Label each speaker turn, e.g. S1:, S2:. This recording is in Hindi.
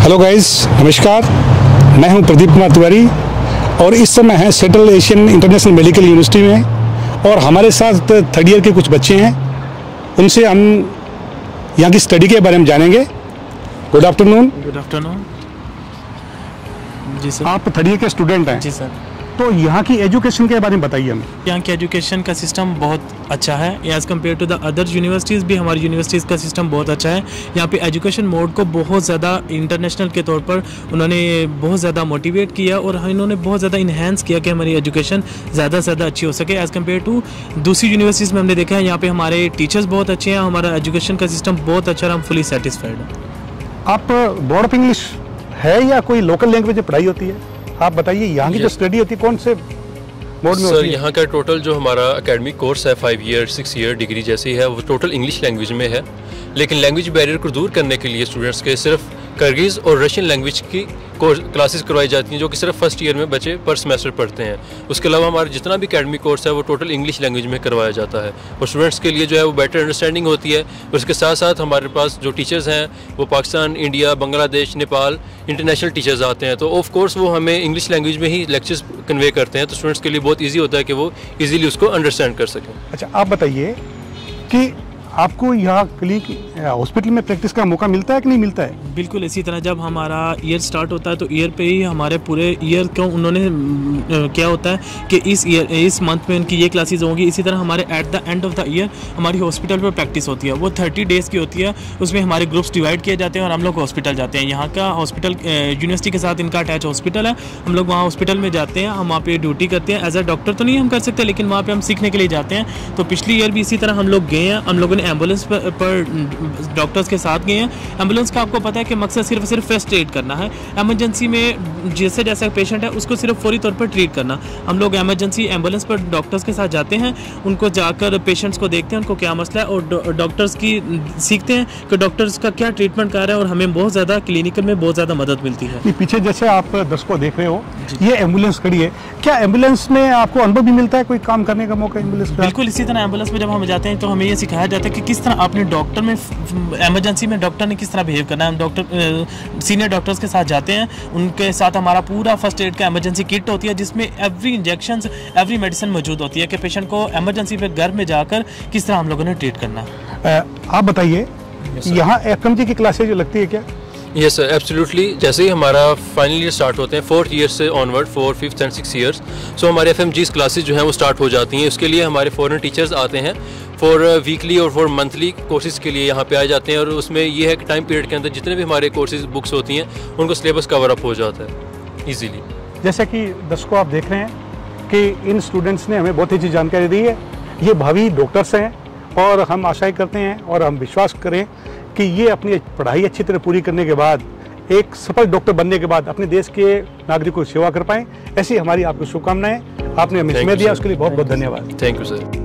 S1: हेलो गाइस, नमस्कार। मैं हूं प्रदीप कुमार तिवारी और इस समय है central Asian international medical university में और हमारे साथ थर्ड ईयर के कुछ बच्चे हैं। उनसे हम यहाँ की स्टडी के बारे में जानेंगे। Good afternoon.
S2: Good afternoon. जी सर।
S1: आप थर्ड ईयर के स्टूडेंट हैं?
S2: जी सर।
S1: तो यहाँ की एजुकेशन के बारे में बताइए हमें।
S2: यहाँ की एजुकेशन का सिस्टम बहुत अच्छा है as compare to the other universities भी हमारी यूनिवर्सिटीज़ का सिस्टम बहुत अच्छा है। यहाँ पे एजुकेशन मोड को बहुत ज़्यादा इंटरनेशनल के तौर पर उन्होंने बहुत ज़्यादा मोटिवेट किया और इन्होंने बहुत ज़्यादा इन्हेंस किया कि हमारी एजुकेशन ज़्यादा से ज़्यादा अच्छी हो सके एज़ कम्पेयर टू दूसरी यूनिवर्सिटीज़ में। हमने देखा है यहाँ पर हमारे टीचर्स बहुत अच्छे हैं, हमारा एजुकेशन का सिस्टम बहुत अच्छा है, हम फुली सेटिस्फाइड हैं।
S1: आप बोर्ड ऑफ इंग्लिश है या कोई लोकल लैंग्वेज में पढ़ाई होती है? आप बताइए यहाँ की जो स्टडी होती है कौन से मोड में होती है?
S3: सर, यहाँ का टोटल जो हमारा एकेडमिक कोर्स है 5 ईयर 6 ईयर डिग्री जैसी है, वो टोटल इंग्लिश लैंग्वेज में है। लेकिन लैंग्वेज बैरियर को दूर करने के लिए स्टूडेंट्स के सिर्फ किर्गिज़ और रशियन लैंग्वेज की क्लासेस करवाई जाती हैं, जो कि सिर्फ फर्स्ट ईयर में बच्चे पर सेमेस्टर पढ़ते हैं। उसके अलावा हमारा जितना भी एकेडमिक कोर्स है वो टोटल इंग्लिश लैंग्वेज में करवाया जाता है और स्टूडेंट्स के लिए जो है वो बेटर अंडरस्टैंडिंग होती है। उसके साथ साथ हमारे पास जो टीचर्स हैं वो Pakistan, India, Bangladesh, Nepal international teachers आते हैं, तो ऑफ कोर्स वो हमें इंग्लिश लैंग्वेज में ही लेक्चर्स कन्वे करते हैं, तो स्टूडेंट्स के लिए बहुत ईजी होता है कि वो ईजिली उसको अंडरस्टैंड कर सकें।
S1: अच्छा, आप बताइए कि आपको यहाँ क्लिनिक हॉस्पिटल में प्रैक्टिस का मौका मिलता है कि नहीं मिलता है?
S2: बिल्कुल इसी तरह जब हमारा ईयर स्टार्ट होता है तो ईयर पे ही हमारे पूरे ईयर को उन्होंने क्या होता है कि इस मंथ में उनकी ये क्लासेस होंगी। इसी तरह हमारे at the end of the year हमारी हॉस्पिटल पर प्रैक्टिस होती है, वो 30 डेज़ की होती है। उसमें हमारे ग्रुप्स डिवाइड किए जाते हैं और हम लोग हॉस्पिटल जाते हैं। यहाँ का हॉस्पिटल यूनिवर्सिटी के साथ इनका अटैच हॉस्पिटल है, हम लोग वहाँ हॉस्पिटल में जाते हैं, हम वहाँ पे ड्यूटी करते हैं। एज अ डॉक्टर तो नहीं हम कर सकते, लेकिन वहाँ पर हम सीखने के लिए जाते हैं। तो पिछली ईयर भी इसी तरह हम लोग गए हैं, हम लोगों ने एम्बुलेंस पर डॉक्टर्स के साथ गए हैं। एम्बुलेंस का आपको पता है कि मकसद सिर्फ फर्स्ट एड करना है। इमरजेंसी में जैसा पेशेंट है उसको सिर्फ फौरी तौर पर ट्रीट करना। हम लोग इमरजेंसी एम्बुलेंस पर डॉक्टर्स के साथ जाते हैं, उनको जाकर पेशेंट्स को देखते हैं उनको क्या मसला है और डॉक्टर्स की सीखते हैं कि डॉक्टर्स का क्या ट्रीटमेंट कर रहा है और हमें बहुत ज़्यादा क्लिनिकल में बहुत ज़्यादा मदद मिलती है।
S1: पीछे जैसे आप दर्शकों देख रहे हो ये एम्बुलेंस खड़ी है, क्या एम्बुलेंस में आपको अनुभव भी मिलता है, कोई काम करने का मौका एम्बुलेंस में?
S2: बिल्कुल इसी तरह एम्बुलेंस में जब हम जाते हैं तो हमें ये सिखाया जाता है कि किस तरह अपने डॉक्टर में इमरजेंसी में डॉक्टर ने किस तरह बिहेव करना है। हम डॉक्टर सीनियर डॉक्टर्स के साथ जाते हैं, उनके साथ हमारा पूरा फर्स्ट एड का इमरजेंसी किट होती है जिसमें एवरी इंजेक्शन एवरी मेडिसिन मौजूद होती है कि पेशेंट को इमरजेंसी पे घर में जाकर किस तरह हम लोगों ने ट्रीट करना है।
S1: आप बताइए यहाँ FMG की क्लासेज लगती है क्या?
S3: Yes sir, absolutely. जैसे ही हमारा फाइनल ईयर स्टार्ट होते हैं 4th ईयर से onward 4th, 5th and 6th years, सो हमारे FMG's क्लासेस जो हैं वो स्टार्ट हो जाती हैं। उसके लिए हमारे फॉरेन टीचर्स आते हैं फॉर वीकली और फॉर मंथली कोर्सेज़ के लिए यहाँ पे आए जाते हैं और उसमें ये है कि टाइम पीरियड के अंदर जितने भी हमारे कोर्सेज बुक्स होती हैं उनको सिलेबस कवर अप हो जाता है ईजीली।
S1: जैसा कि दर्शकों आप देख रहे हैं कि इन स्टूडेंट्स ने हमें बहुत अच्छी जानकारी दी है। ये भावी डॉक्टर्स हैं और हम आशा करते हैं और हम विश्वास करें कि ये अपनी पढ़ाई अच्छी तरह पूरी करने के बाद एक सफल डॉक्टर बनने के बाद अपने देश के नागरिकों की सेवा कर पाएँ। ऐसी हमारी आपको शुभकामनाएं। आपने हमें समय दिया उसके लिए बहुत बहुत धन्यवाद।
S3: Thank you sir.